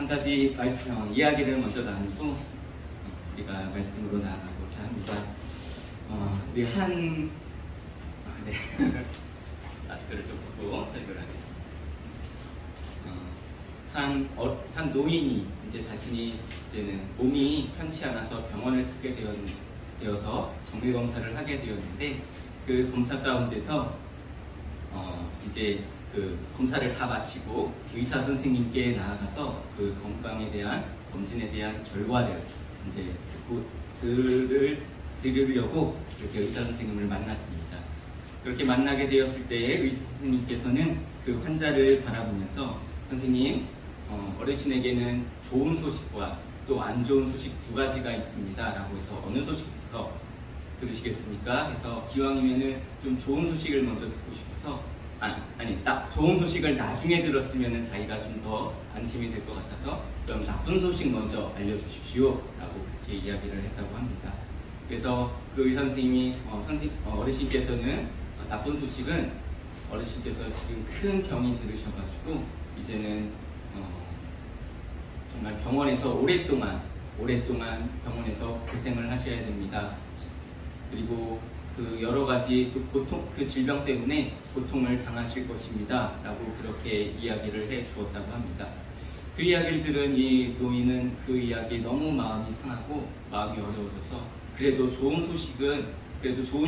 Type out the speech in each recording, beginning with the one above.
한 가지 이야기를 먼저 나누고 우리가 말씀으로 나아가고자 합니다. 우리 마스크를 좀 벗고 설교를 하겠습니다. 한 노인이 이제 자신이 이제는 몸이 편치 않아서 병원을 찾게 되어서 정밀 검사를 하게 되었는데, 그 검사 가운데서 이제 그 검사를 다 마치고 의사 선생님께 나아가서 그 건강에 대한 검진에 대한 결과를 이제 들으려고 이렇게 의사 선생님을 만났습니다. 그렇게 만나게 되었을 때에 의사 선생님께서는 그 환자를 바라보면서, 선생님, 어르신에게는 좋은 소식과 또 안 좋은 소식 두 가지가 있습니다 라고 해서 어느 소식부터 들으시겠습니까? 해서 기왕이면은 좀 좋은 소식을 먼저 듣고 싶어서, 딱 좋은 소식을 나중에 들었으면 자기가 좀 더 안심이 될 것 같아서, 그럼 나쁜 소식 먼저 알려주십시오 라고 그렇게 이야기를 했다고 합니다. 그래서 그 의사 선생님이 어르신께서는 나쁜 소식은, 어르신께서 지금 큰 병이 들으셔가지고 이제는 정말 병원에서 오랫동안 병원에서 고생을 하셔야 됩니다. 그리고 그 여러 가지 그 질병 때문에 고통을 당하실 것입니다 라고 그렇게 이야기를 해 주었다고 합니다. 그 이야기를 들은 이 노인은 그 이야기에 너무 마음이 상하고 마음이 어려워져서, 그래도 좋은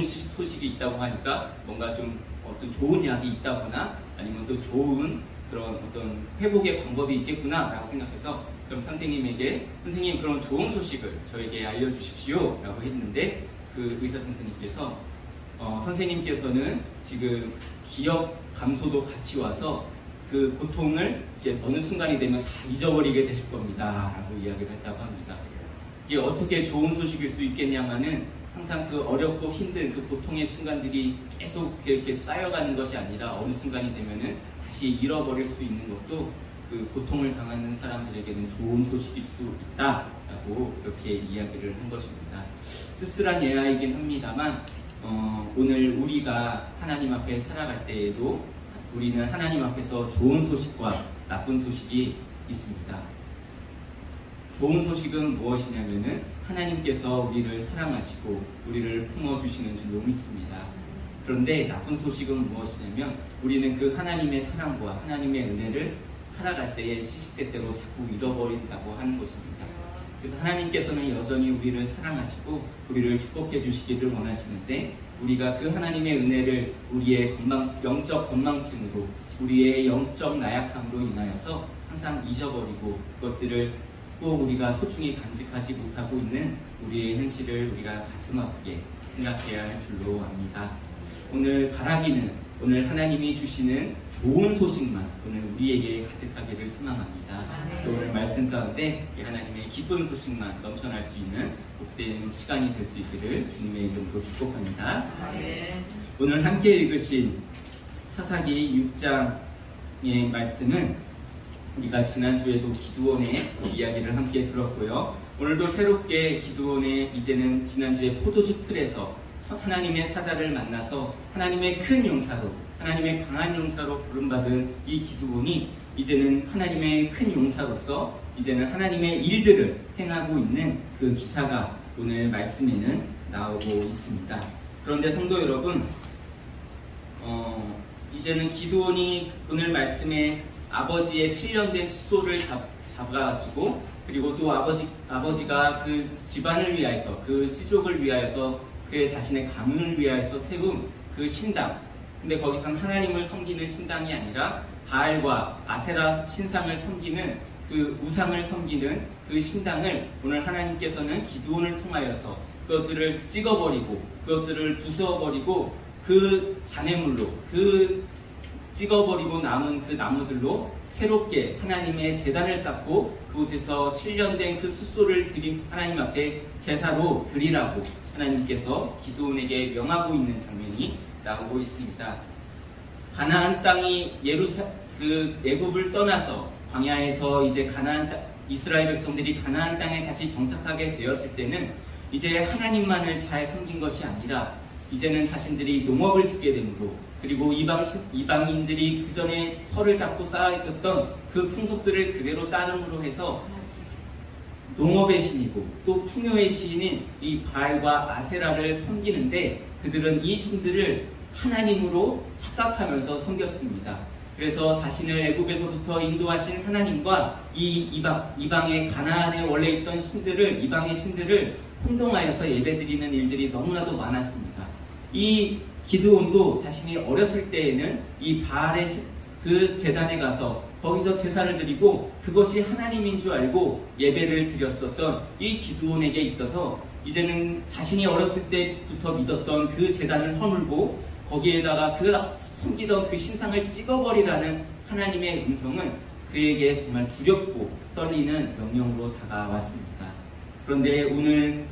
소식이 있다고 하니까 뭔가 좀 어떤 좋은 약이 있다거나 아니면 또 좋은 그런 어떤 회복의 방법이 있겠구나 라고 생각해서, 그럼 선생님 그런 좋은 소식을 저에게 알려주십시오 라고 했는데, 그 의사 선생님께서 선생님께서는 지금 기억 감소도 같이 와서 그 고통을 이제 어느 순간이 되면 다 잊어버리게 되실 겁니다 라고 이야기를 했다고 합니다. 이게 어떻게 좋은 소식일 수 있겠냐면은, 항상 그 어렵고 힘든 그 고통의 순간들이 계속 이렇게 쌓여가는 것이 아니라 어느 순간이 되면은 다시 잃어버릴 수 있는 것도 그 고통을 당하는 사람들에게는 좋은 소식일 수 있다라고 이렇게 이야기를 한 것입니다. 씁쓸한 예화이긴 합니다만, 오늘 우리가 하나님 앞에 살아갈 때에도 우리는 하나님 앞에서 좋은 소식과 나쁜 소식이 있습니다. 좋은 소식은 무엇이냐면은, 하나님께서 우리를 사랑하시고 우리를 품어주시는 줄로 믿습니다. 그런데 나쁜 소식은 무엇이냐면, 우리는 그 하나님의 사랑과 하나님의 은혜를 살아갈 때에 시시때때로 자꾸 잃어버린다고 하는 것입니다. 그래서 하나님께서는 여전히 우리를 사랑하시고 우리를 축복해 주시기를 원하시는데, 우리가 그 하나님의 은혜를 우리의 영적 건망증으로, 우리의 영적 나약함으로 인하여서 항상 잊어버리고 그것들을 꼭 우리가 소중히 간직하지 못하고 있는 우리의 현실을 우리가 가슴 아프게 생각해야 할 줄로 압니다. 오늘 바라기는, 오늘 하나님이 주시는 좋은 소식만 오늘 우리에게 가득하기를 소망합니다. 또 오늘 말씀 가운데 하나님의 기쁜 소식만 넘쳐날 수 있는 복된 시간이 될 수 있기를 주님의 이름으로 축복합니다. 오늘 함께 읽으신 사사기 6장의 말씀은 우리가 지난주에도 기드온의 이야기를 함께 들었고요. 오늘도 새롭게 기드온의, 이제는 지난주에 포도주 틀에서 하나님의 사자를 만나서 하나님의 큰 용사로, 하나님의 강한 용사로 부름받은 이 기드온이 이제는 하나님의 큰 용사로서 이제는 하나님의 일들을 행하고 있는 그 기사가 오늘 말씀에는 나오고 있습니다. 그런데 성도 여러분, 이제는 기드온이 오늘 말씀에 아버지의 7년 된 숫소를 잡아가지고, 그리고 또 아버지가 그 집안을 위하여서, 그 시족을 위하여서, 그의 자신의 가문을 위하여서 세운 그 신당, 근데 거기선 하나님을 섬기는 신당이 아니라 바알과 아세라 신상을 섬기는, 그 우상을 섬기는 그 신당을 오늘 하나님께서는 기드온을 통하여서 그것들을 찍어버리고 그것들을 부숴버리고 그 잔해물로, 그 찍어버리고 남은 그 나무들로 새롭게 하나님의 제단을 쌓고 그곳에서 7년 된 그 숫소를 하나님 앞에 제사로 드리라고 하나님께서 기드온에게 명하고 있는 장면이 나오고 있습니다. 가나안 땅이 그 애굽을 떠나서 광야에서 이제 이스라엘 백성들이 가나안 땅에 다시 정착하게 되었을 때는 이제 하나님만을 잘 섬긴 것이 아니라 이제는 자신들이 농업을 짓게 되므로 그리고 이방인들이 그 전에 터를 잡고 쌓아 있었던 그 풍속들을 그대로 따름으로 해서 농업의 신이고 또 풍요의 신인 이 바알과 아세라를 섬기는데 그들은 이 신들을 하나님으로 착각하면서 섬겼습니다. 그래서 자신을 애굽에서부터 인도하신 하나님과 이 이방의 가나안에 원래 있던 신들을 이방의 신들을 혼동하여서 예배드리는 일들이 너무나도 많았습니다. 이 기드온도 자신이 어렸을 때에는 이 바알의 그 제단에 가서 거기서 제사를 드리고 그것이 하나님인 줄 알고 예배를 드렸었던 이 기드온에게 있어서 이제는 자신이 어렸을 때부터 믿었던 그 제단을 허물고 거기에다가 그 숨기던 그 신상을 찍어버리라는 하나님의 음성은 그에게 정말 두렵고 떨리는 명령으로 다가왔습니다. 그런데 오늘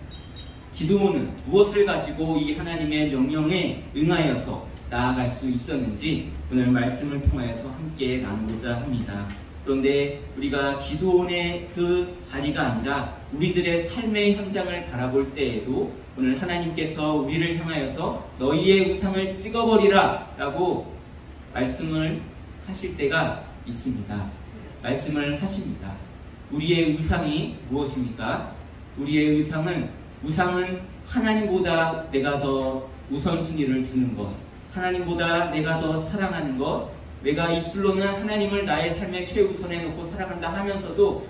기드온은 무엇을 가지고 이 하나님의 명령에 응하여서 나아갈 수 있었는지 오늘 말씀을 통하여서 함께 나누고자 합니다. 그런데 우리가 기드온의 그 자리가 아니라 우리들의 삶의 현장을 바라볼 때에도 오늘 하나님께서 우리를 향하여서 너희의 우상을 찍어버리라 라고 말씀을 하실 때가 있습니다. 말씀을 하십니다. 우리의 우상이 무엇입니까? 우리의 우상은 하나님보다 내가 더 우선순위를 주는 것, 하나님보다 내가 더 사랑하는 것, 내가 입술로는 하나님을 나의 삶의 최우선에 놓고 살아간다 하면서도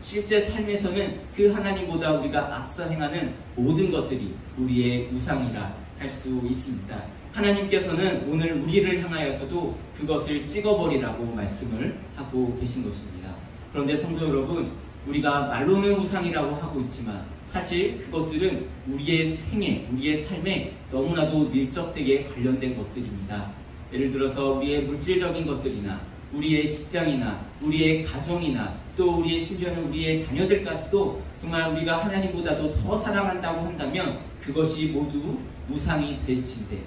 실제 삶에서는 그 하나님보다 우리가 앞서 행하는 모든 것들이 우리의 우상이라 할 수 있습니다. 하나님께서는 오늘 우리를 향하여서도 그것을 찍어버리라고 말씀을 하고 계신 것입니다. 그런데 성도 여러분, 우리가 말로는 우상이라고 하고 있지만 사실 그것들은 우리의 생애, 우리의 삶에 너무나도 밀접되게 관련된 것들입니다. 예를 들어서 우리의 물질적인 것들이나 우리의 직장이나 우리의 가정이나 또 우리의 심지어는 우리의 자녀들까지도 정말 우리가 하나님보다도 더 사랑한다고 한다면 그것이 모두 우상이 될진데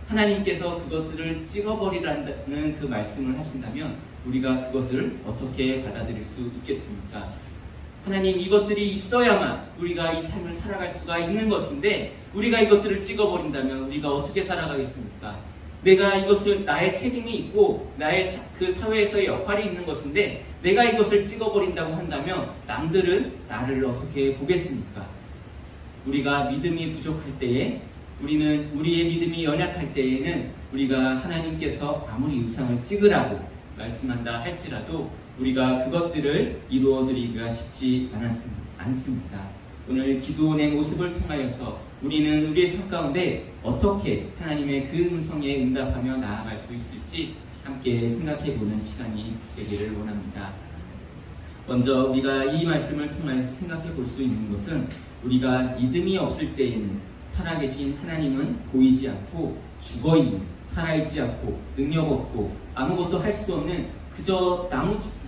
하나님께서 그것들을 찍어버리라는 그 말씀을 하신다면 우리가 그것을 어떻게 받아들일 수 있겠습니까? 하나님, 이것들이 있어야만 우리가 이 삶을 살아갈 수가 있는 것인데 우리가 이것들을 찍어버린다면 우리가 어떻게 살아가겠습니까? 내가 이것을 나의 책임이 있고 나의 그 사회에서의 역할이 있는 것인데 내가 이것을 찍어버린다고 한다면 남들은 나를 어떻게 보겠습니까? 우리가 믿음이 부족할 때에 우리의 믿음이 연약할 때에는 우리가 하나님께서 아무리 우상을 찍으라고 말씀한다 할지라도 우리가 그것들을 이루어드리기가 쉽지 않습니다. 오늘 기드온의 모습을 통하여서 우리는 우리의 삶 가운데 어떻게 하나님의 그 음성에 응답하며 나아갈 수 있을지 함께 생각해보는 시간이 되기를 원합니다. 먼저 우리가 이 말씀을 통하여서 생각해 볼 수 있는 것은 우리가 믿음이 없을 때에는 살아계신 하나님은 보이지 않고 죽어있는, 살아있지 않고 능력 없고 아무것도 할 수 없는 그저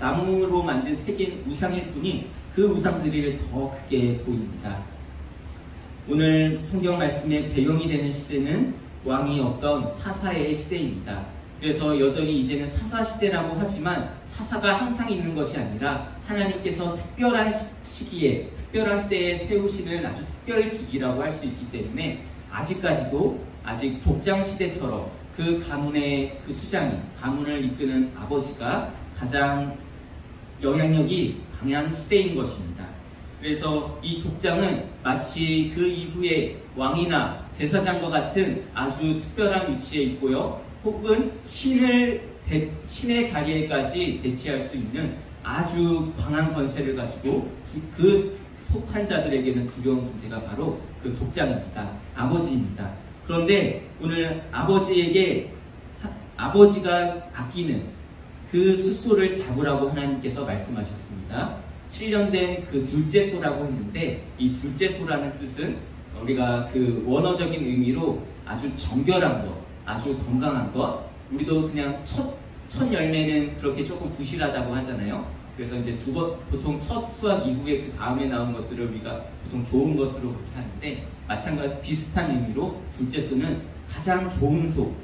나무로 만든 새긴 우상일 뿐이 그 우상들이 더 크게 보입니다. 오늘 성경 말씀의 배경이 되는 시대는 왕이 없던 사사의 시대입니다. 그래서 여전히 이제는 사사시대라고 하지만 사사가 항상 있는 것이 아니라 하나님께서 특별한 시기에 특별한 때에 세우시는 아주 특별직이라고 할 수 있기 때문에 아직까지도 아직 족장시대처럼 그 가문의 그 수장이 가문을 이끄는 아버지가 가장 영향력이 강한 시대인 것입니다. 그래서 이 족장은 마치 그 이후에 왕이나 제사장과 같은 아주 특별한 위치에 있고요. 혹은 신의 자리에까지 대치할 수 있는 아주 강한 권세를 가지고 그 속한 자들에게는 두려운 존재가 바로 그 족장입니다. 아버지입니다. 그런데 오늘 아버지가 아끼는 그 숫소를 잡으라고 하나님께서 말씀하셨습니다. 7년 된 그 둘째 소라고 했는데 이 둘째 소라는 뜻은 우리가 그 원어적인 의미로 아주 정결한 것, 아주 건강한 것, 우리도 그냥 첫 열매는 그렇게 조금 부실하다고 하잖아요. 그래서 이제 보통 첫 수확 이후에 그 다음에 나온 것들을 우리가 보통 좋은 것으로 그렇게 하는데 마찬가지 비슷한 의미로 둘째 소는 가장 좋은 소,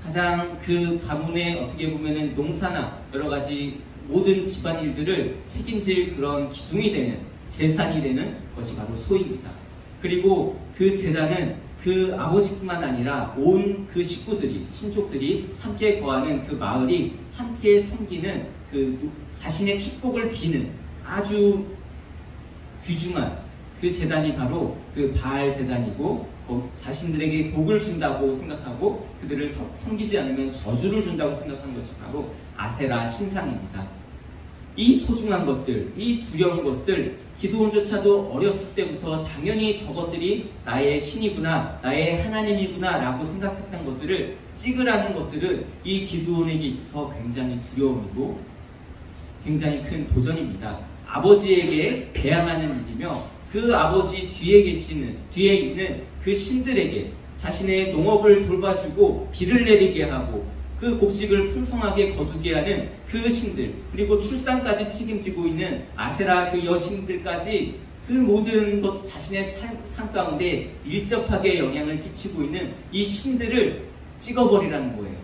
가장 그 가문의 어떻게 보면은 농사나 여러 가지 모든 집안일들을 책임질 그런 기둥이 되는 재산이 되는 것이 바로 소입니다. 그리고 그 제단은 그 아버지뿐만 아니라 온 그 식구들이, 친족들이 함께 거하는 그 마을이 함께 섬기는 그 자신의 축복을 비는 아주 귀중한 그 제단이 바로 그 바알 제단이고, 자신들에게 복을 준다고 생각하고 그들을 섬기지 않으면 저주를 준다고 생각한 것이 바로 아세라 신상입니다. 이 소중한 것들, 이 두려운 것들, 기드온조차도 어렸을 때부터 당연히 저것들이 나의 신이구나, 나의 하나님이구나 라고 생각했던 것들을 찍으라는 것들은 이 기드온에게 있어서 굉장히 두려움이고 굉장히 큰 도전입니다. 아버지에게 배양하는 일이며 그 아버지 뒤에 있는 그 신들에게 자신의 농업을 돌봐주고 비를 내리게 하고 그 곡식을 풍성하게 거두게 하는 그 신들, 그리고 출산까지 책임지고 있는 아세라 그 여신들까지 그 모든 것 자신의 삶 가운데 밀접하게 영향을 끼치고 있는 이 신들을 찍어버리라는 거예요.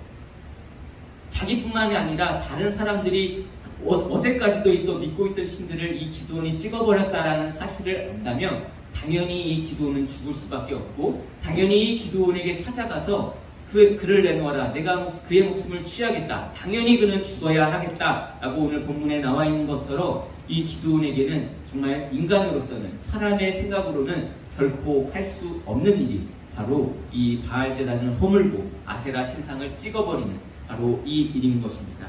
자기뿐만이 아니라 다른 사람들이 어제까지도 또 믿고 있던 신들을 이 기드온이 찍어버렸다라는 사실을 안다면 당연히 이 기드온은 죽을 수밖에 없고, 당연히 이 기드온에게 찾아가서 그를 내놓아라, 내가 그의 목숨을 취하겠다, 당연히 그는 죽어야 하겠다라고 오늘 본문에 나와 있는 것처럼 이 기드온에게는 정말 인간으로서는, 사람의 생각으로는 결코 할 수 없는 일이 바로 이 바알 제단을 허물고 아세라 신상을 찍어버리는 바로 이 일인 것입니다.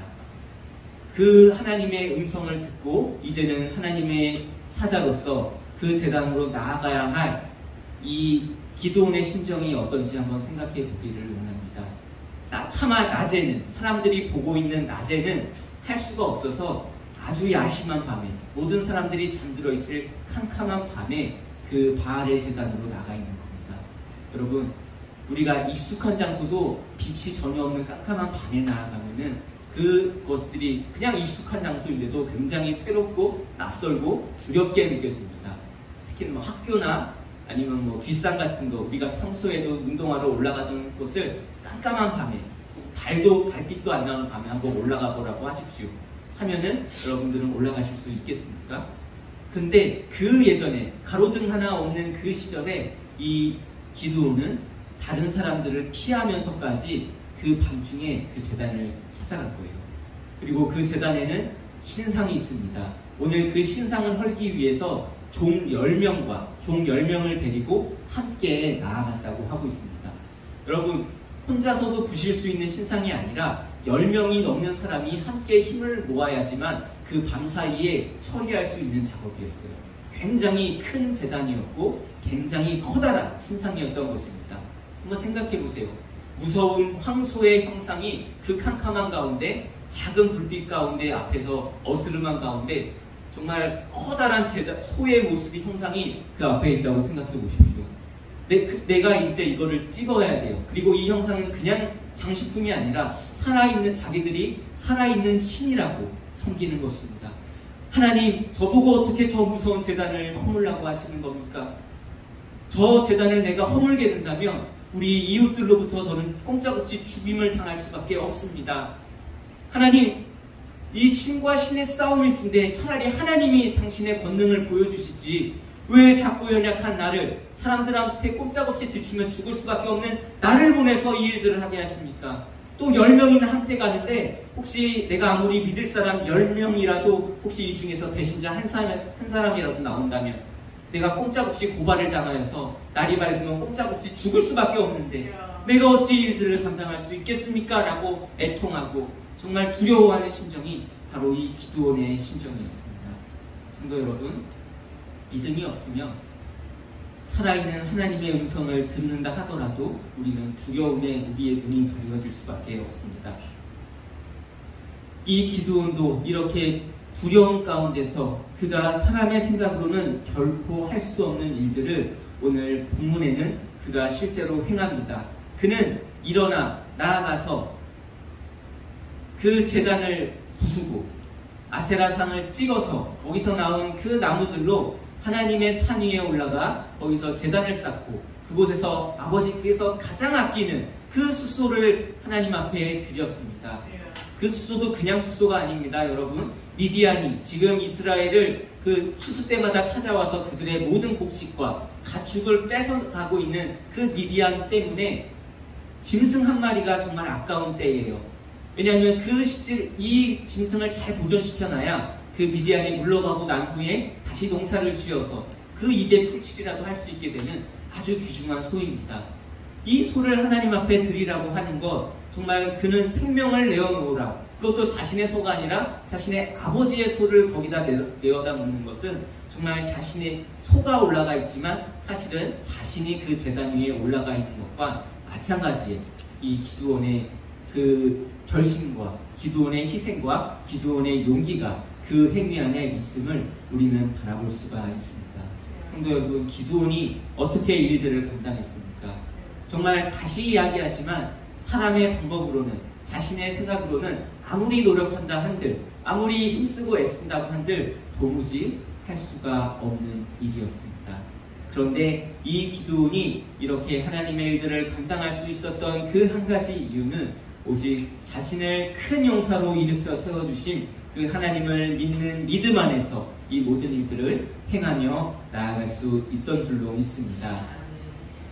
그 하나님의 음성을 듣고 이제는 하나님의 사자로서 그 제단으로 나아가야 할 이 기드온의 심정이 어떤지 한번 생각해 보기를 원합니다. 차마 낮에는, 사람들이 보고 있는 낮에는 할 수가 없어서 아주 야심한 밤에, 모든 사람들이 잠들어 있을 캄캄한 밤에 그 바알의 제단으로 나가 있는 겁니다. 여러분, 우리가 익숙한 장소도 빛이 전혀 없는 깜깜한 밤에 나아가면은 그것들이 그냥 익숙한 장소인데도 굉장히 새롭고 낯설고 두렵게 느껴집니다. 특히 뭐 학교나 아니면 뭐 뒷산 같은 거, 우리가 평소에도 운동하러 올라가던 곳을 깜깜한 밤에, 달빛도 안 나오는 밤에 한번 올라가 보라고 하십시오. 하면은 여러분들은 올라가실 수 있겠습니까? 근데 그 예전에 가로등 하나 없는 그 시절에 이 기드온은 다른 사람들을 피하면서까지 그 밤중에 그 제단을 찾아간 거예요. 그리고 그 제단에는 신상이 있습니다. 오늘 그 신상을 헐기 위해서 종 10명을 데리고 함께 나아갔다고 하고 있습니다. 여러분, 혼자서도 부실 수 있는 신상이 아니라 10명이 넘는 사람이 함께 힘을 모아야지만 그 밤 사이에 처리할 수 있는 작업이었어요. 굉장히 큰 제단이었고 굉장히 커다란 신상이었던 것입니다. 한번 생각해 보세요. 무서운 황소의 형상이 그 캄캄한 가운데, 작은 불빛 가운데 앞에서 어스름한 가운데 정말 커다란 소의 모습이, 형상이 그 앞에 있다고 생각해 보십시오. 내가 이제 이거를 찍어야 돼요. 그리고 이 형상은 그냥 장식품이 아니라 자기들이 살아있는 신이라고 섬기는 것입니다. 하나님, 저보고 어떻게 저 무서운 제단을 허물라고 하시는 겁니까? 저 제단을 내가 허물게 된다면 우리 이웃들로부터 저는 꼼짝없이 죽임을 당할 수밖에 없습니다. 하나님, 이 신과 신의 싸움일진데 차라리 하나님이 당신의 권능을 보여주시지, 왜 자꾸 연약한 나를, 사람들한테 꼼짝없이 들키면 죽을 수밖에 없는 나를 보내서 이 일들을 하게 하십니까? 또 10명이나 함께 가는데 혹시 내가 아무리 믿을 사람 10명이라도 혹시 이 중에서 배신자 한 사람이라도 나온다면 내가 꼼짝없이 고발을 당하여서 날이 밝으면 꼼짝없이 죽을 수밖에 없는데 내가 어찌 일들을 감당할 수 있겠습니까? 라고 애통하고 정말 두려워하는 심정이 바로 이 기드온의 심정이었습니다. 성도 여러분, 믿음이 없으면 살아있는 하나님의 음성을 듣는다 하더라도 우리는 두려움에 우리의 눈이 가려질 수밖에 없습니다. 이 기드온도 이렇게 두려움 가운데서 그가 사람의 생각으로는 결코 할 수 없는 일들을 오늘 본문에는 그가 실제로 행합니다. 그는 일어나 나아가서 그 제단을 부수고 아세라상을 찍어서 거기서 나온 그 나무들로 하나님의 산 위에 올라가 거기서 제단을 쌓고 그곳에서 아버지께서 가장 아끼는 그 수소를 하나님 앞에 드렸습니다. 그 수소도 그냥 수소가 아닙니다, 여러분. 미디안이 지금 이스라엘을 그 추수 때마다 찾아와서 그들의 모든 곡식과 가축을 뺏어가고 있는 그 미디안 때문에 짐승 한 마리가 정말 아까운 때예요. 왜냐하면 이 짐승을 잘 보존시켜놔야 그 미디안이 물러가고 난 후에 다시 농사를 지어서 그 입에 풀칠이라도 할 수 있게 되는 아주 귀중한 소입니다. 이 소를 하나님 앞에 드리라고 하는 것, 정말 그는 생명을 내어놓으라. 그것도 자신의 소가 아니라 자신의 아버지의 소를 거기다 내어다 놓는 것은 정말 자신의 소가 올라가 있지만 사실은 자신이 그 제단 위에 올라가 있는 것과 마찬가지의 이 기드온의 그 결심과 기드온의 희생과 기드온의 용기가 그 행위 안에 있음을 우리는 바라볼 수가 있습니다. 성도 여러분, 기드온이 어떻게 일들을 감당했습니까? 정말 다시 이야기하지만 사람의 방법으로는, 자신의 생각으로는 아무리 노력한다 한들, 아무리 힘쓰고 애쓴다고 한들 도무지 할 수가 없는 일이었습니다. 그런데 이 기드온이 이렇게 하나님의 일들을 감당할 수 있었던 그 한 가지 이유는 오직 자신을 큰 용사로 일으켜 세워주신 그 하나님을 믿는 믿음 안에서 이 모든 일들을 행하며 나아갈 수 있던 줄로 믿습니다.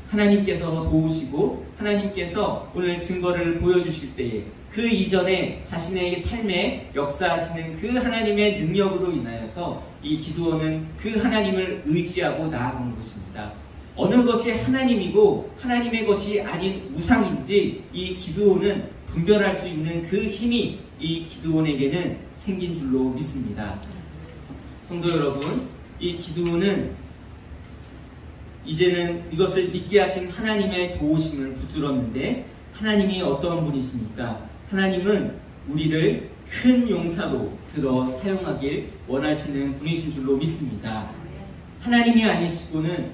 하나님께서 도우시고 하나님께서 오늘 증거를 보여주실 때에 그 이전에 자신의 삶에 역사하시는 그 하나님의 능력으로 인하여서 이 기드온은 그 하나님을 의지하고 나아간 것입니다. 어느 것이 하나님이고 하나님의 것이 아닌 우상인지 이 기드온은 분별할 수 있는 그 힘이 이 기드온에게는 생긴 줄로 믿습니다. 성도 여러분, 이 기드온은 이제는 이것을 믿게 하신 하나님의 도우심을 붙들었는데 하나님이 어떤 분이십니까? 하나님은 우리를 큰 용사로 들어 사용하길 원하시는 분이신 줄로 믿습니다. 하나님이 아니시고는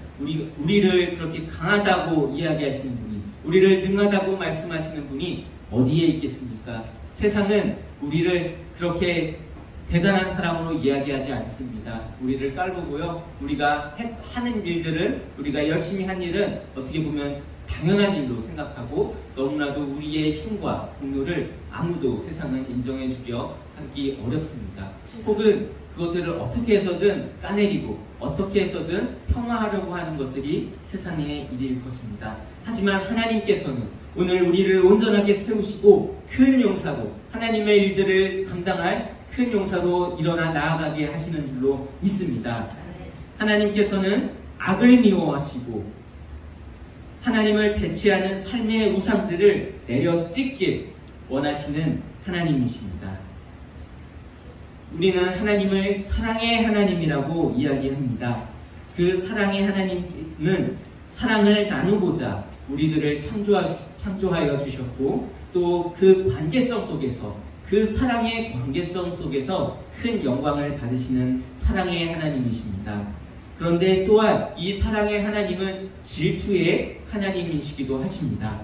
우리를 그렇게 강하다고 이야기하시는 분이, 우리를 능하다고 말씀하시는 분이 어디에 있겠습니까? 세상은 우리를 그렇게 대단한 사람으로 이야기하지 않습니다. 우리를 깔보고요, 우리가 하는 일들은, 우리가 열심히 한 일은 어떻게 보면 당연한 일로 생각하고 너무나도 우리의 힘과 공로를 아무도 세상은 인정해 주려 하기 어렵습니다. 혹은 그것들을 어떻게 해서든 까내리고 어떻게 해서든 평화하려고 하는 것들이 세상의 일일 것입니다. 하지만 하나님께서는 오늘 우리를 온전하게 세우시고 큰 용사로 하나님의 일들을 감당할 큰 용사로 일어나 나아가게 하시는 줄로 믿습니다. 하나님께서는 악을 미워하시고 하나님을 대체하는 삶의 우상들을 내려 찢길 원하시는 하나님이십니다. 우리는 하나님을 사랑의 하나님이라고 이야기합니다. 그 사랑의 하나님은 사랑을 나누고자 우리들을 창조하여 주셨고 또 그 관계성 속에서, 그 사랑의 관계성 속에서 큰 영광을 받으시는 사랑의 하나님이십니다. 그런데 또한 이 사랑의 하나님은 질투의 하나님이시기도 하십니다.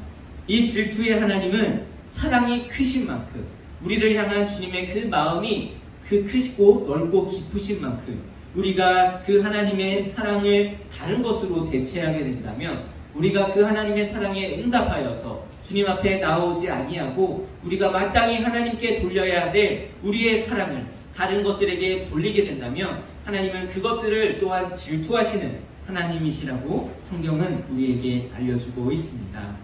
이 질투의 하나님은 사랑이 크신 만큼, 우리를 향한 주님의 그 마음이 그 크시고 넓고 깊으신 만큼 우리가 그 하나님의 사랑을 다른 것으로 대체하게 된다면, 우리가 그 하나님의 사랑에 응답하여서 주님 앞에 나오지 아니하고 우리가 마땅히 하나님께 돌려야 될 우리의 사랑을 다른 것들에게 돌리게 된다면 하나님은 그것들을 또한 질투하시는 하나님이시라고 성경은 우리에게 알려주고 있습니다.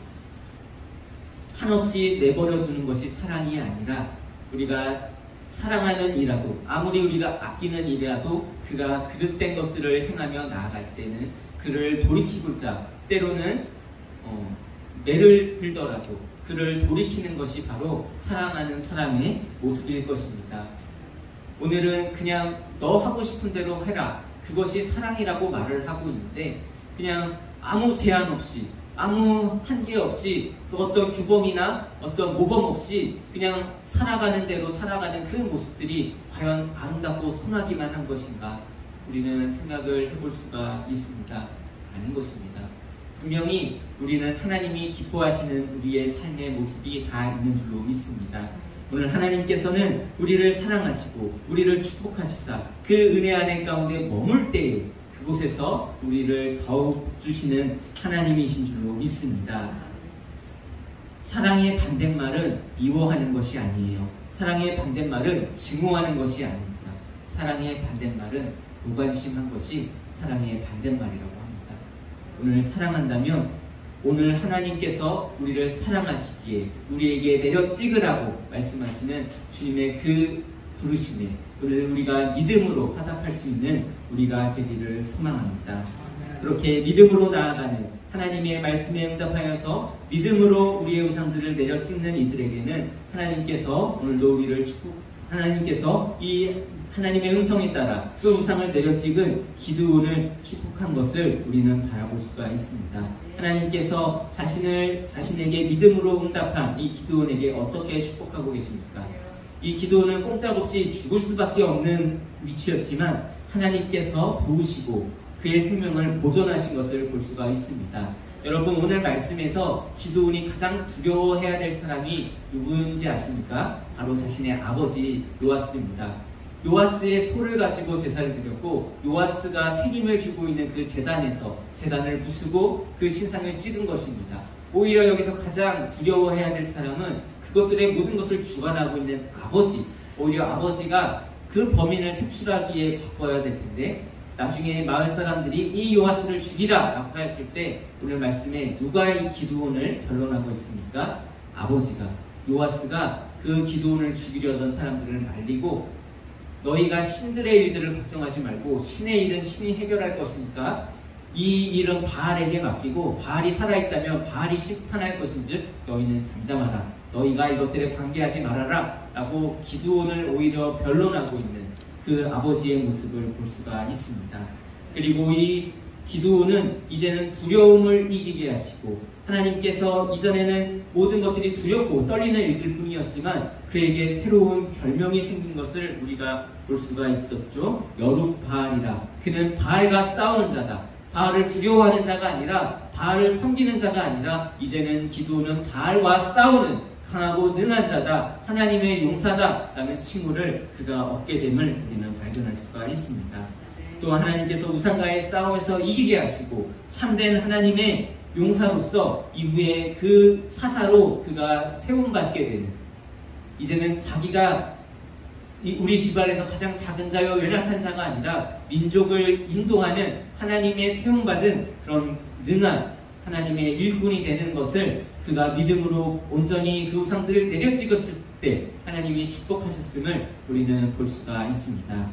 한없이 내버려 두는 것이 사랑이 아니라 우리가 사랑하는 이라도, 아무리 우리가 아끼는 일이라도 그가 그릇된 것들을 행하며 나아갈 때는 그를 돌이키고자 때로는 매를 들더라도 그를 돌이키는 것이 바로 사랑하는 사람의 모습일 것입니다. 오늘은 그냥 너 하고 싶은 대로 해라, 그것이 사랑이라고 말을 하고 있는데 그냥 아무 제한 없이, 아무 한계 없이, 어떤 규범이나 어떤 모범 없이 그냥 살아가는 대로 살아가는 그 모습들이 과연 아름답고 선하기만 한 것인가, 우리는 생각을 해볼 수가 있습니다. 아닌 것입니다. 분명히 우리는 하나님이 기뻐하시는 우리의 삶의 모습이 다 있는 줄로 믿습니다. 오늘 하나님께서는 우리를 사랑하시고 우리를 축복하시사 그 은혜 안에 가운데 머물 때에 그곳에서 우리를 더욱 주시는 하나님이신 줄로 믿습니다. 사랑의 반대말은 미워하는 것이 아니에요. 사랑의 반대말은 증오하는 것이 아닙니다. 사랑의 반대말은 무관심한 것이 사랑의 반대말이라고 합니다. 오늘 사랑한다면 오늘 하나님께서 우리를 사랑하시기에 우리에게 내려 찍으라고 말씀하시는 주님의 그 부르심에 오늘 우리가 믿음으로 화답할 수 있는 우리가 되기를 소망합니다. 그렇게 믿음으로 나아가는 하나님의 말씀에 응답하여서 믿음으로 우리의 우상들을 내려 찍는 이들에게는 하나님께서 오늘도 우리를 하나님께서 이 하나님의 음성에 따라 그 우상을 내려 찍은 기드온을 축복한 것을 우리는 바라볼 수가 있습니다. 하나님께서 자신에게 믿음으로 응답한 이 기드온에게 어떻게 축복하고 계십니까? 이 기드온은 꼼짝없이 죽을 수밖에 없는 위치였지만 하나님께서 도우시고 그의 생명을 보존하신 것을 볼 수가 있습니다. 여러분, 오늘 말씀에서 기드온이 가장 두려워해야 될 사람이 누구인지 아십니까? 바로 자신의 아버지 요아스입니다. 요아스의 소를 가지고 제사를 드렸고 요아스가 책임을 지고 있는 그 제단에서 제단을 부수고 그 신상을 찍은 것입니다. 오히려 여기서 가장 두려워해야 될 사람은 그것들의 모든 것을 주관하고 있는 아버지, 오히려 아버지가 그 범인을 색출하기에 바빠야 될 텐데 나중에 마을 사람들이 이 요아스를 죽이라 라고 하였을 때 오늘 말씀에 누가 이 기드온을 변론하고 있습니까? 아버지가. 요아스가 그 기드온을 죽이려던 사람들을 말리고 너희가 신들의 일들을 걱정하지 말고 신의 일은 신이 해결할 것이니까 이 일은 바알에게 맡기고 바알이 살아있다면 바알이 심판할 것인즉 너희는 잠잠하라. 너희가 이것들에 관계하지 말아라 라고 기드온을 오히려 변론하고 있는 그 아버지의 모습을 볼 수가 있습니다. 그리고 이 기드온은 이제는 두려움을 이기게 하시고 하나님께서 이전에는 모든 것들이 두렵고 떨리는 일들 뿐이었지만 그에게 새로운 별명이 생긴 것을 우리가 볼 수가 있었죠. 여룻바알이라. 그는 바알과 싸우는 자다. 바알을 두려워하는 자가 아니라 바알을 섬기는 자가 아니라 이제는 기드온은 바알과 싸우는 강하고 능한 자다. 하나님의 용사다 라는 칭호를 그가 얻게 됨을 우리는 발견할 수가 있습니다. 또 하나님께서 우상과의 싸움에서 이기게 하시고 참된 하나님의 용사로서 이후에 그 사사로 그가 세움받게 되는, 이제는 자기가 우리 집안에서 가장 작은 자요 연약한 자가 아니라 민족을 인도하는 하나님의 세움받은 그런 능한 하나님의 일꾼이 되는 것을 그가 믿음으로 온전히 그 우상들을 내려찍었을 때 하나님이 축복하셨음을 우리는 볼 수가 있습니다.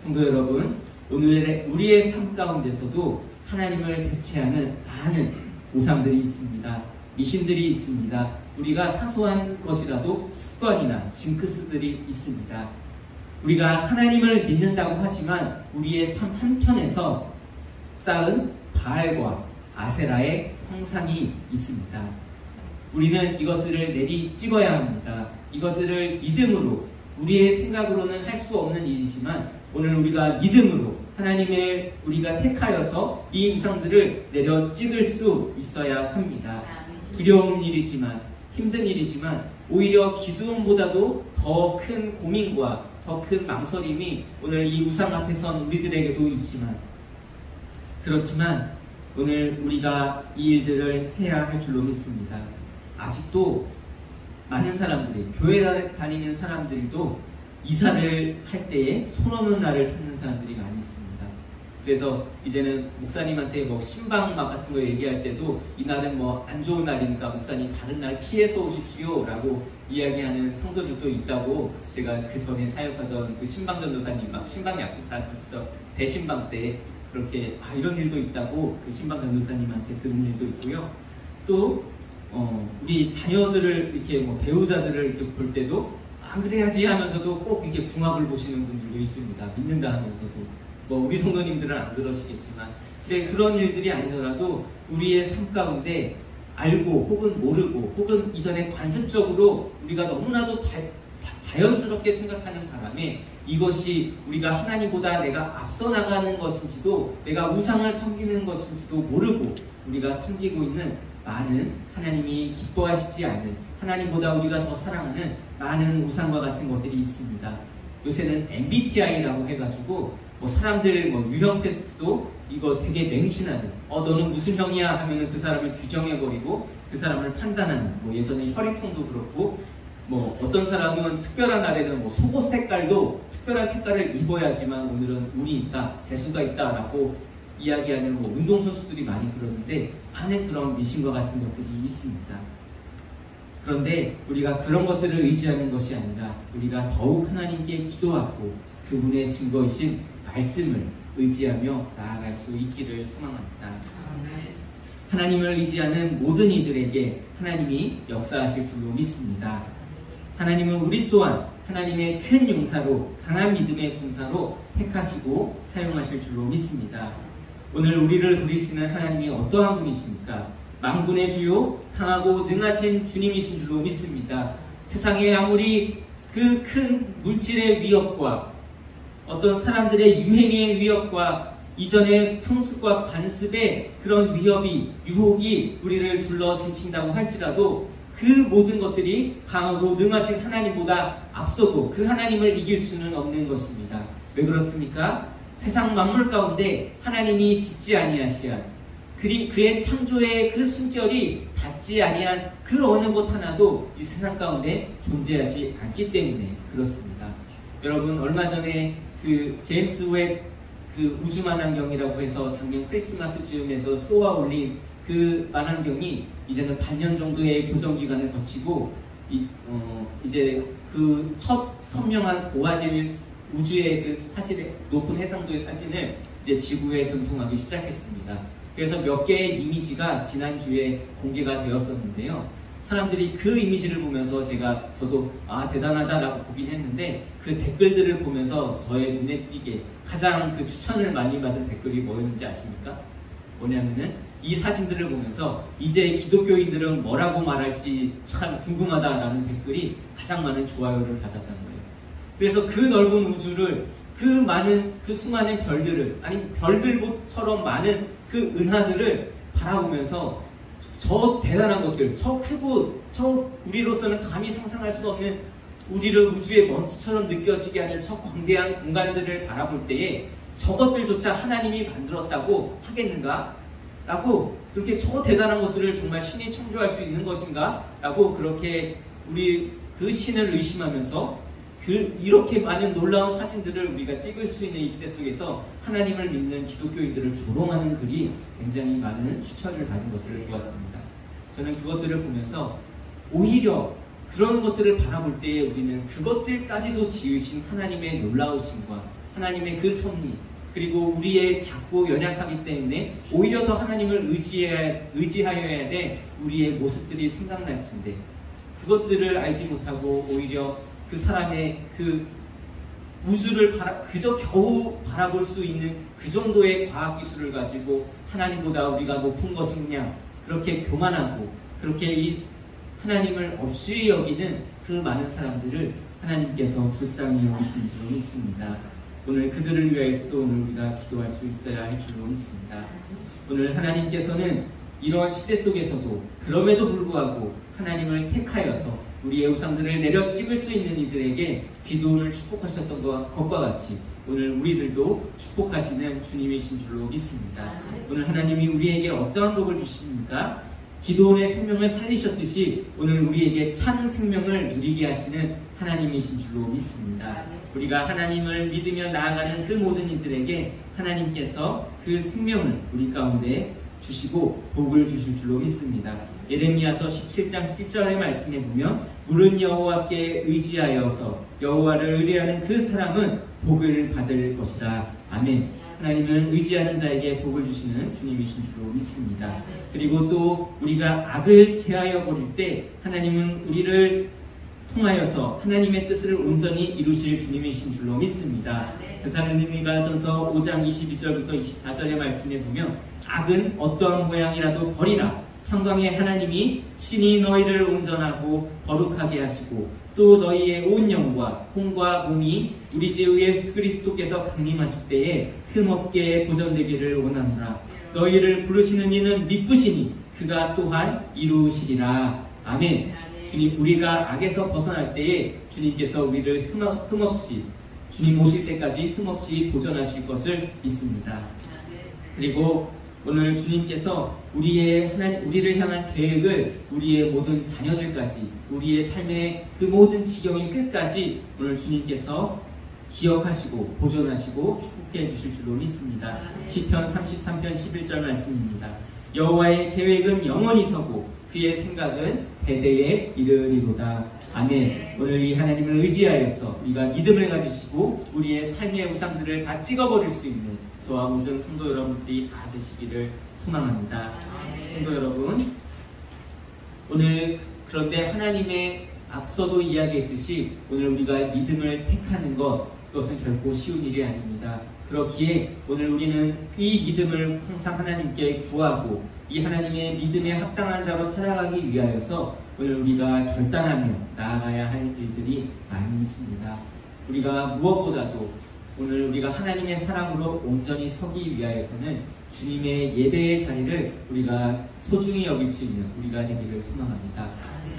성도 여러분, 오늘 우리의 삶 가운데서도 하나님을 대체하는 많은 우상들이 있습니다. 미신들이 있습니다. 우리가 사소한 것이라도 습관이나 징크스들이 있습니다. 우리가 하나님을 믿는다고 하지만 우리의 삶 한편에서 쌓은 바알과 아세라의 형상이 있습니다. 우리는 이것들을 내리 찍어야 합니다. 이것들을 믿음으로, 우리의 생각으로는 할 수 없는 일이지만 오늘 우리가 믿음으로 하나님을 우리가 택하여서 이 우상들을 내려 찍을 수 있어야 합니다. 두려운 일이지만, 힘든 일이지만 오히려 기드온보다도 더 큰 고민과 더 큰 망설임이 오늘 이 우상 앞에 선 우리들에게도 있지만, 그렇지만 오늘 우리가 이 일들을 해야 할 줄로 믿습니다. 아직도 많은 사람들이, 교회 다니는 사람들도 이사를 할 때에 손 없는 날을 찾는 사람들이 많이 있습니다. 그래서 이제는 목사님한테 뭐 신방막 같은 거 얘기할 때도 이날은 뭐 안 좋은 날이니까 목사님 다른 날 피해서 오십시오 라고 이야기하는 성도들도 있다고, 제가 그 전에 사역하던 그 신방 전도사님 막 신방 약속 잘 하시던 대신방 때 그렇게 이런 일도 있다고 그 신방 전도사님한테 들은 일도 있고요. 또 우리 자녀들을 이렇게 뭐 배우자들을 이렇게 볼 때도 안 그래야지 하면서도 꼭 이렇게 궁합을 보시는 분들도 있습니다. 믿는다 하면서도. 뭐 우리 성도님들은 안 그러시겠지만, 근데 그런 일들이 아니더라도 우리의 삶 가운데 알고 혹은 모르고 혹은 이전에 관습적으로 우리가 너무나도 자연스럽게 생각하는 바람에 이것이 우리가 하나님보다 내가 앞서 나가는 것인지도, 내가 우상을 섬기는 것인지도 모르고 우리가 섬기고 있는 많은 하나님이 기뻐하시지 않는, 하나님보다 우리가 더 사랑하는 많은 우상과 같은 것들이 있습니다. 요새는 MBTI라고 해가지고 뭐 사람들 뭐 유형 테스트도 이거 되게 맹신하는, 너는 무슨 형이야 하면은 그 사람을 규정해버리고 그 사람을 판단하는, 뭐 예전에 혈액형도 그렇고 뭐 어떤 사람은 특별한 날에는 뭐 속옷 색깔도 특별한 색깔을 입어야지만 오늘은 운이 있다, 재수가 있다라고 이야기하는 뭐 운동선수들이 많이 그러는데 많은 그런 미신과 같은 것들이 있습니다. 그런데 우리가 그런 것들을 의지하는 것이 아니라 우리가 더욱 하나님께 기도하고 그분의 증거이신 말씀을 의지하며 나아갈 수 있기를 소망합니다. 하나님을 의지하는 모든 이들에게 하나님이 역사하실 줄로 믿습니다. 하나님은 우리 또한 하나님의 큰 용사로 강한 믿음의 군사로 택하시고 사용하실 줄로 믿습니다. 오늘 우리를 부리시는 하나님이 어떠한 분이십니까? 만군의 주요 강하고 능하신 주님이신 줄로 믿습니다. 세상에 아무리 그 큰 물질의 위협과 어떤 사람들의 유행의 위협과 이전의 풍습과 관습의 그런 위협이 유혹이 우리를 둘러 진친다고 할지라도 그 모든 것들이 강하고 능하신 하나님보다 앞서고 그 하나님을 이길 수는 없는 것입니다. 왜 그렇습니까? 세상 만물 가운데 하나님이 짓지 아니하시한 그의 창조의 그 순결이 닿지 아니한 그 어느 것 하나도 이 세상 가운데 존재하지 않기 때문에 그렇습니다. 여러분 얼마 전에 그 제임스 웹 그 우주만환경이라고 해서 작년 크리스마스 즈음에서 쏘아 올린 그 만환경이 이제는 반년 정도의 교정 기간을 거치고 이제 그 첫 선명한 고화질 우주의 그 사실의 높은 해상도의 사진을 이제 지구에 전송하기 시작했습니다. 그래서 몇 개의 이미지가 지난주에 공개가 되었었는데요. 사람들이 그 이미지를 보면서 저도 대단하다라고 보긴 했는데 그 댓글들을 보면서 저의 눈에 띄게 가장 그 추천을 많이 받은 댓글이 뭐였는지 아십니까? 뭐냐면은 이 사진들을 보면서 이제 기독교인들은 뭐라고 말할지 참 궁금하다라는 댓글이 가장 많은 좋아요를 받았다는 거예요. 그래서 그 넓은 우주를 그 많은 그 수많은 별들을 아니 별들처럼 많은 그 은하들을 바라보면서 저 대단한 것들, 저 크고 저 우리로서는 감히 상상할 수 없는 우리를 우주의 먼지처럼 느껴지게 하는 저 광대한 공간들을 바라볼 때에 저것들조차 하나님이 만들었다고 하겠는가? 라고 그렇게 저 대단한 것들을 정말 신이 창조할 수 있는 것인가? 라고 그렇게 우리 그 신을 의심하면서 이렇게 많은 놀라운 사진들을 우리가 찍을 수 있는 이 시대 속에서 하나님을 믿는 기독교인들을 조롱하는 글이 굉장히 많은 추천을 받은 것을 보았습니다. 저는 그것들을 보면서 오히려 그런 것들을 바라볼 때에 우리는 그것들까지도 지으신 하나님의 놀라우심과 하나님의 그 섭리 그리고 우리의 작고 연약하기 때문에 오히려 더 하나님을 의지하여야 될 우리의 모습들이 생각날 텐데 그것들을 알지 못하고 오히려 그 사람의 그 우주를 그저 겨우 바라볼 수 있는 그 정도의 과학기술을 가지고 하나님보다 우리가 높은 것이냐 그렇게 교만하고 그렇게 이 하나님을 없이 여기는 그 많은 사람들을 하나님께서 불쌍히 여기신 줄로 믿습니다. 오늘 그들을 위하여서도 오늘 우리가 기도할 수 있어야 할 줄로 믿습니다. 오늘 하나님께서는 이러한 시대 속에서도 그럼에도 불구하고 하나님을 택하여서 우리의 우상들을 내려 찍을 수 있는 이들에게 기도를 축복하셨던 것과 같이 오늘 우리들도 축복하시는 주님이신 줄로 믿습니다. 오늘 하나님이 우리에게 어떠한 복을 주십니까? 기도원의 생명을 살리셨듯이 오늘 우리에게 참 생명을 누리게 하시는 하나님이신 줄로 믿습니다. 우리가 하나님을 믿으며 나아가는 그 모든 이들에게 하나님께서 그 생명을 우리 가운데 주시고 복을 주실 줄로 믿습니다. 예레미야서 17장 7절의 말씀에 보면 물은 여호와께 의지하여서 여호와를 의뢰하는 그 사람은 복을 받을 것이다. 아멘. 하나님은 의지하는 자에게 복을 주시는 주님이신 줄로 믿습니다. 그리고 또 우리가 악을 제하여 버릴 때 하나님은 우리를 통하여서 하나님의 뜻을 온전히 이루실 주님이신 줄로 믿습니다. 데살로니가전서 5장 22절부터 24절의 말씀에 보면 악은 어떠한 모양이라도 버리라. 평강의 하나님이 친히 너희를 온전하고 거룩하게 하시고 또 너희의 온 영과 혼과 몸이 우리 주 예수 그리스도께서 강림하실 때에 흠없게 보존되기를 원하노라. 너희를 부르시는 이는 미쁘시니 그가 또한 이루시리라. 아멘. 주님, 우리가 악에서 벗어날 때에 주님께서 우리를 흠없이 주님 오실 때까지 흠없이 보존하실 것을 믿습니다. 그리고 오늘 주님께서 우리를 향한 계획을 우리의 모든 자녀들까지, 우리의 삶의 그 모든 지경의 끝까지 오늘 주님께서 기억하시고 보존하시고 축복해 주실 줄로 믿습니다. 시편 33편 11절 말씀입니다. 여호와의 계획은 영원히 서고 그의 생각은 대대에 이르리로다. 아멘. 오늘 이 하나님을 의지하여서 우리가 믿음을 가지시고 우리의 삶의 우상들을 다 찍어버릴 수 있는 저와 모든 성도 여러분들이 다 되시기를 소망합니다. 성도 여러분, 오늘 그런데 하나님의 앞서도 이야기했듯이 오늘 우리가 믿음을 택하는 것, 그것은 결코 쉬운 일이 아닙니다. 그렇기에 오늘 우리는 이 믿음을 항상 하나님께 구하고 이 하나님의 믿음에 합당한 자로 살아가기 위하여서 오늘 우리가 결단하며 나아가야 할 일들이 많이 있습니다. 우리가 무엇보다도 오늘 우리가 하나님의 사랑으로 온전히 서기 위하여서는 주님의 예배의 자리를 우리가 소중히 여길 수 있는 우리가 되기를 소망합니다.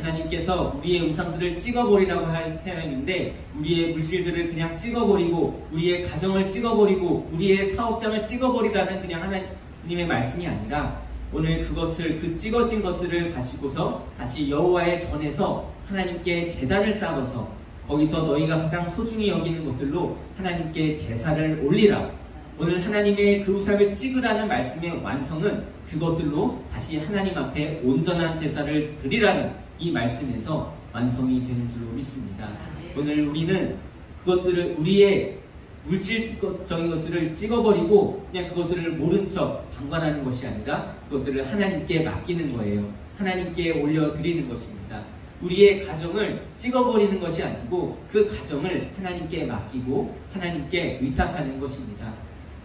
하나님께서 우리의 우상들을 찍어버리라고 하였는데 우리의 물질들을 그냥 찍어버리고 우리의 가정을 찍어버리고 우리의 사업장을 찍어버리라는 그냥 하나님의 말씀이 아니라 오늘 그것을 그 찍어진 것들을 가지고서 다시 여호와의 전에서 하나님께 제단을 쌓아서 거기서 너희가 가장 소중히 여기는 것들로 하나님께 제사를 올리라. 오늘 하나님의 그 우상을 찍으라는 말씀의 완성은 그것들로 다시 하나님 앞에 온전한 제사를 드리라는 이 말씀에서 완성이 되는 줄로 믿습니다. 오늘 우리는 그것들을 우리의 물질적인 것들을 찍어버리고 그냥 그것들을 모른 척 방관하는 것이 아니라 그것들을 하나님께 맡기는 거예요. 하나님께 올려드리는 것입니다. 우리의 가정을 찍어버리는 것이 아니고 그 가정을 하나님께 맡기고 하나님께 의탁하는 것입니다.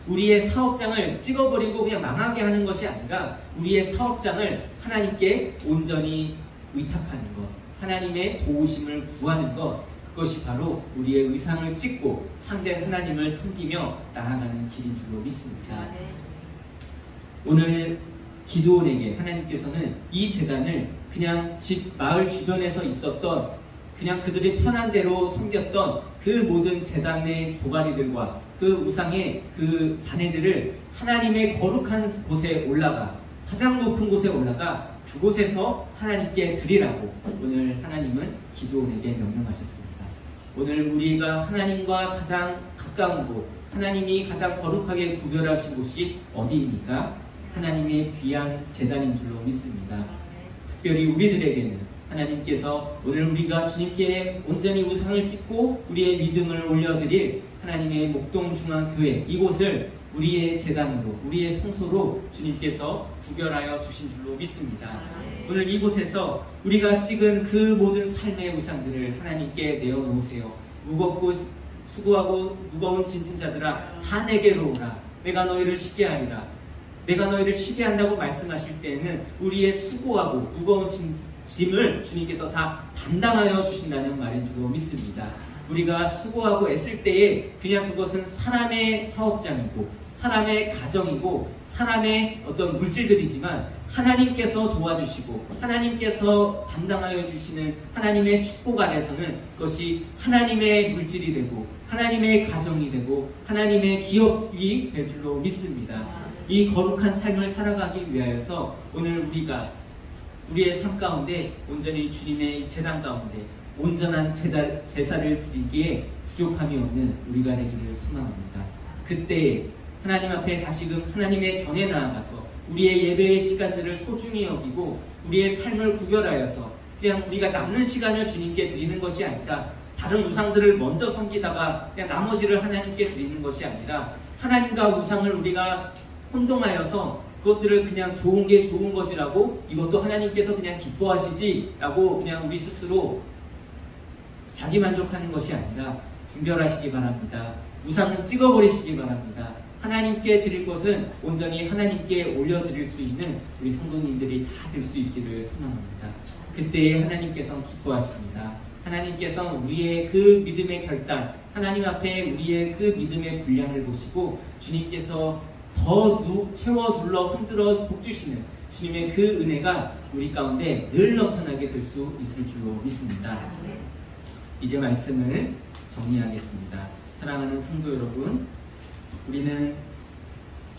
우리의 사업장을 찍어버리고 그냥 망하게 하는 것이 아니라 우리의 사업장을 하나님께 온전히 의탁하는 것, 하나님의 도우심을 구하는 것, 그것이 바로 우리의 의상을 찍고 참된 하나님을 섬기며 나아가는 길인 줄로 믿습니다. 오늘 기드온에게 하나님께서는 이 제단을 그냥 집 마을 주변에서 있었던 그냥 그들이 편한 대로 섬겼던 그 모든 제단의 조가리들과 그 우상의 그 잔해들을 하나님의 거룩한 곳에 올라가 가장 높은 곳에 올라가 그곳에서 하나님께 드리라고 오늘 하나님은 기드온에게 명령하셨습니다. 오늘 우리가 하나님과 가장 가까운 곳, 하나님이 가장 거룩하게 구별하신 곳이 어디입니까? 하나님의 귀한 제단인 줄로 믿습니다. 특별히 우리들에게는 하나님께서 오늘 우리가 주님께 온전히 우상을 짓고 우리의 믿음을 올려드릴 하나님의 목동중앙교회 이곳을 우리의 제단으로 우리의 성소로 주님께서 구별하여 주신 줄로 믿습니다. 오늘 이곳에서 우리가 찍은 그 모든 삶의 우상들을 하나님께 내어놓으세요. 무겁고 수고하고 무거운 짐진 자들아 다 내게로 오라. 내가 너희를 쉬게 하리라. 내가 너희를 쉬게 한다고 말씀하실 때에는 우리의 수고하고 무거운 짐을 주님께서 다 담당하여 주신다는 말인 줄로 믿습니다. 우리가 수고하고 애쓸 때에 그냥 그것은 사람의 사업장이고 사람의 가정이고 사람의 어떤 물질들이지만 하나님께서 도와주시고 하나님께서 담당하여 주시는 하나님의 축복 안에서는 그것이 하나님의 물질이 되고 하나님의 가정이 되고 하나님의 기업이 될 줄로 믿습니다. 이 거룩한 삶을 살아가기 위하여서 오늘 우리가 우리의 삶 가운데 온전히 주님의 제단 가운데 온전한 제사를 드리기에 부족함이 없는 우리가 되기를 소망합니다. 그때 하나님 앞에 다시금 하나님의 전에 나아가서 우리의 예배의 시간들을 소중히 여기고 우리의 삶을 구별하여서 그냥 우리가 남는 시간을 주님께 드리는 것이 아니라 다른 우상들을 먼저 섬기다가 그냥 나머지를 하나님께 드리는 것이 아니라 하나님과 우상을 우리가 혼동하여서 그것들을 그냥 좋은 게 좋은 것이라고 이것도 하나님께서 그냥 기뻐하시지라고 그냥 우리 스스로 자기 만족하는 것이 아니라 분별하시기 바랍니다. 우상은 찍어버리시기 바랍니다. 하나님께 드릴 것은 온전히 하나님께 올려드릴 수 있는 우리 성도님들이 다 될 수 있기를 소망합니다. 그때에 하나님께서는 기뻐하십니다. 하나님께서 우리의 그 믿음의 결단, 하나님 앞에 우리의 그 믿음의 분량을 보시고 주님께서 더 채워 눌러 흔들어 복주시는 주님의 그 은혜가 우리 가운데 늘 넘쳐나게 될 수 있을 줄로 믿습니다. 이제 말씀을 정리하겠습니다. 사랑하는 성도 여러분, 우리는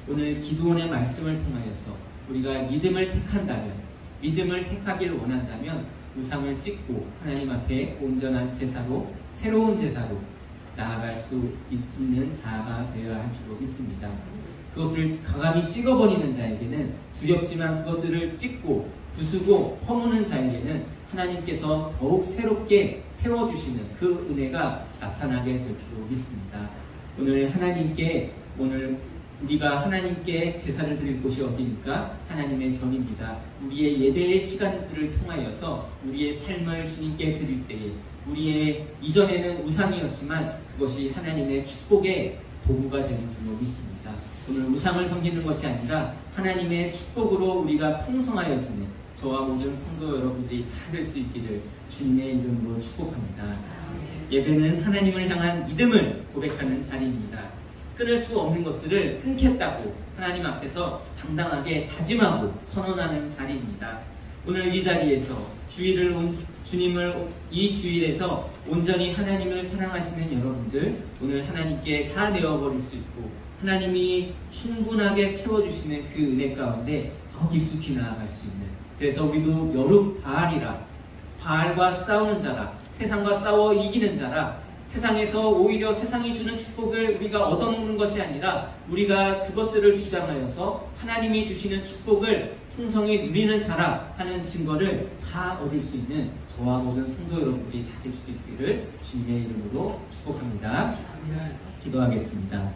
오늘 기도원의 말씀을 통하여서 우리가 믿음을 택한다면, 믿음을 택하길 원한다면 우상을 찍고 하나님 앞에 온전한 제사로, 새로운 제사로 나아갈 수 있는 자가 되어야 할 줄로 믿습니다. 그것을 과감히 찍어버리는 자에게는, 두렵지만 그것들을 찍고 부수고 허무는 자에게는 하나님께서 더욱 새롭게 세워주시는 그 은혜가 나타나게 될 줄로 믿습니다. 오늘 우리가 하나님께 제사를 드릴 곳이 어디입니까? 하나님의 전입니다. 우리의 예배의 시간들을 통하여서 우리의 삶을 주님께 드릴 때에, 우리의 이전에는 우상이었지만 그것이 하나님의 축복의 도구가 되는 줄로 믿습니다. 오늘 우상을 섬기는 것이 아니라 하나님의 축복으로 우리가 풍성하여지는 저와 모든 성도 여러분들이 다 될 수 있기를 주님의 이름으로 축복합니다. 예배는 하나님을 향한 믿음을 고백하는 자리입니다. 끊을 수 없는 것들을 끊겠다고 하나님 앞에서 당당하게 다짐하고 선언하는 자리입니다. 오늘 이 자리에서 이 주일에서 온전히 하나님을 사랑하시는 여러분들, 오늘 하나님께 다 내어버릴 수 있고 하나님이 충분하게 채워주시는 그 은혜 가운데 더 깊숙이 나아갈 수 있는, 그래서 우리도 여룹 바알이라, 바알과 싸우는 자라, 세상과 싸워 이기는 자라, 세상에서 오히려 세상이 주는 축복을 우리가 얻어먹는 것이 아니라 우리가 그것들을 주장하여서 하나님이 주시는 축복을 풍성히 누리는 자라 하는 증거를 다 얻을 수 있는 저와 모든 성도 여러분들이 다 될 수 있기를 주님의 이름으로 축복합니다. 기도하겠습니다.